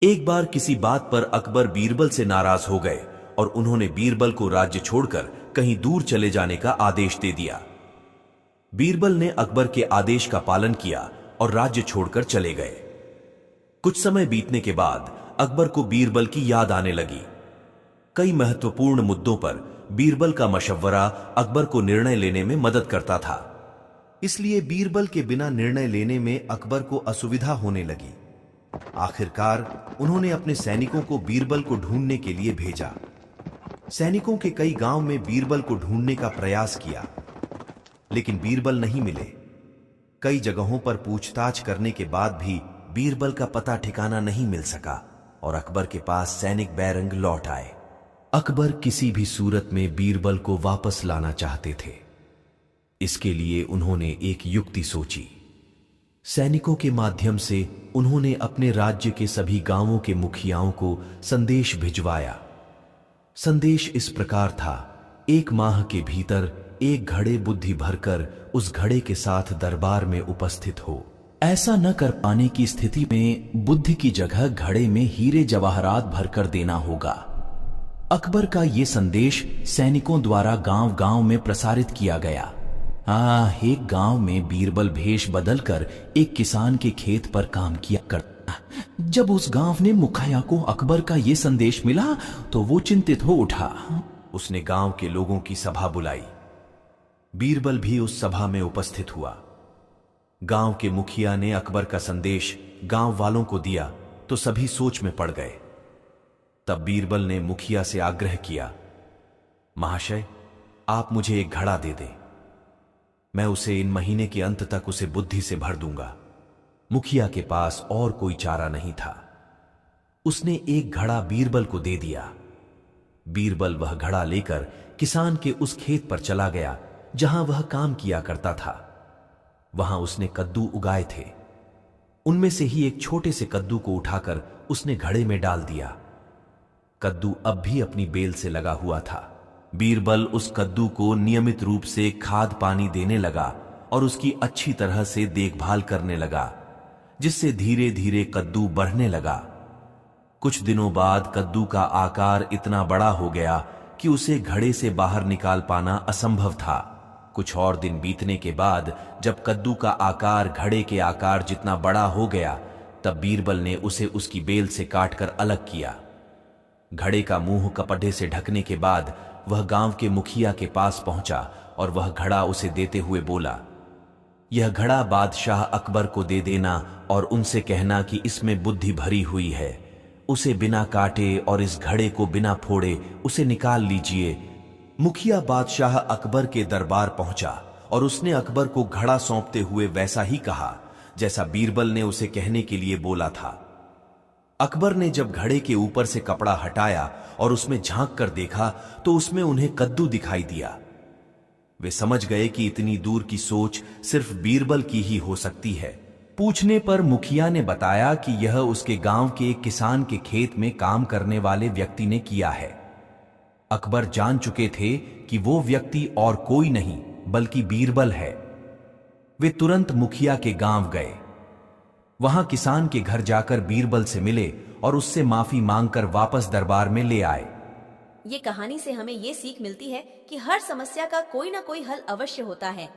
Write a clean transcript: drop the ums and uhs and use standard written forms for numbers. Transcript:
एक बार किसी बात पर अकबर बीरबल से नाराज हो गए और उन्होंने बीरबल को राज्य छोड़कर कहीं दूर चले जाने का आदेश दे दिया। बीरबल ने अकबर के आदेश का पालन किया और राज्य छोड़कर चले गए। कुछ समय बीतने के बाद अकबर को बीरबल की याद आने लगी। कई महत्वपूर्ण मुद्दों पर बीरबल का मशवरा अकबर को निर्णय लेने में मदद करता था। इसलिए बीरबल के बिना निर्णय लेने में अकबर को असुविधा होने लगी। आखिरकार उन्होंने अपने सैनिकों को बीरबल को ढूंढने के लिए भेजा। सैनिकों के कई गांव में बीरबल को ढूंढने का प्रयास किया, लेकिन बीरबल नहीं मिले। कई जगहों पर पूछताछ करने के बाद भी बीरबल का पता ठिकाना नहीं मिल सका और अकबर के पास सैनिक बैरंग लौट आए। अकबर किसी भी सूरत में बीरबल को वापस लाना चाहते थे। इसके लिए उन्होंने एक युक्ति सोची। सैनिकों के माध्यम से उन्होंने अपने राज्य के सभी गांवों के मुखियाओं को संदेश भिजवाया। संदेश इस प्रकार था, 1 माह के भीतर एक घड़े बुद्धि भरकर उस घड़े के साथ दरबार में उपस्थित हो। ऐसा न कर पाने की स्थिति में बुद्धि की जगह घड़े में हीरे जवाहरात भरकर देना होगा। अकबर का ये संदेश सैनिकों द्वारा गांव-गांव में प्रसारित किया गया। एक गांव में बीरबल भेष बदलकर एक किसान के खेत पर काम किया करता। जब उस गांव ने मुखिया को अकबर का ये संदेश मिला तो वो चिंतित हो उठा। उसने गांव के लोगों की सभा बुलाई। बीरबल भी उस सभा में उपस्थित हुआ। गांव के मुखिया ने अकबर का संदेश गांव वालों को दिया तो सभी सोच में पड़ गए। तब बीरबल ने मुखिया से आग्रह किया, महाशय, आप मुझे एक घड़ा दे दें। मैं उसे इन महीने के अंत तक उसे बुद्धि से भर दूंगा। मुखिया के पास और कोई चारा नहीं था। उसने एक घड़ा बीरबल को दे दिया। बीरबल वह घड़ा लेकर किसान के उस खेत पर चला गया जहां वह काम किया करता था। वहां उसने कद्दू उगाए थे। उनमें से ही एक छोटे से कद्दू को उठाकर उसने घड़े में डाल दिया। कद्दू अब भी अपनी बेल से लगा हुआ था। बीरबल उस कद्दू को नियमित रूप से खाद पानी देने लगा और उसकी अच्छी तरह से देखभाल करने लगा, जिससे धीरे धीरे कद्दू बढ़ने लगा। कुछ दिनों बाद कद्दू का आकार इतना बड़ा हो गया कि उसे घड़े से बाहर निकाल पाना असंभव था। कुछ और दिन बीतने के बाद जब कद्दू का आकार घड़े के आकार जितना बड़ा हो गया, तब बीरबल ने उसे उसकी बेल से काटकर अलग किया। घड़े का मुंह कपड़े से ढकने के बाद वह गांव के मुखिया के पास पहुंचा और वह घड़ा उसे देते हुए बोला, यह घड़ा बादशाह अकबर को दे देना और उनसे कहना कि इसमें बुद्धि भरी हुई है। उसे बिना काटे और इस घड़े को बिना फोड़े उसे निकाल लीजिए। मुखिया बादशाह अकबर के दरबार पहुंचा और उसने अकबर को घड़ा सौंपते हुए वैसा ही कहा जैसा बीरबल ने उसे कहने के लिए बोला था। अकबर ने जब घड़े के ऊपर से कपड़ा हटाया और उसमें झांक कर देखा तो उसमें उन्हें कद्दू दिखाई दिया। वे समझ गए कि इतनी दूर की सोच सिर्फ बीरबल की ही हो सकती है। पूछने पर मुखिया ने बताया कि यह उसके गांव के एक किसान के खेत में काम करने वाले व्यक्ति ने किया है। अकबर जान चुके थे कि वो व्यक्ति और कोई नहीं बल्कि बीरबल है। वे तुरंत मुखिया के गांव गए। वहां किसान के घर जाकर बीरबल से मिले और उससे माफी मांगकर वापस दरबार में ले आए। ये कहानी से हमें ये सीख मिलती है कि हर समस्या का कोई ना कोई हल अवश्य होता है।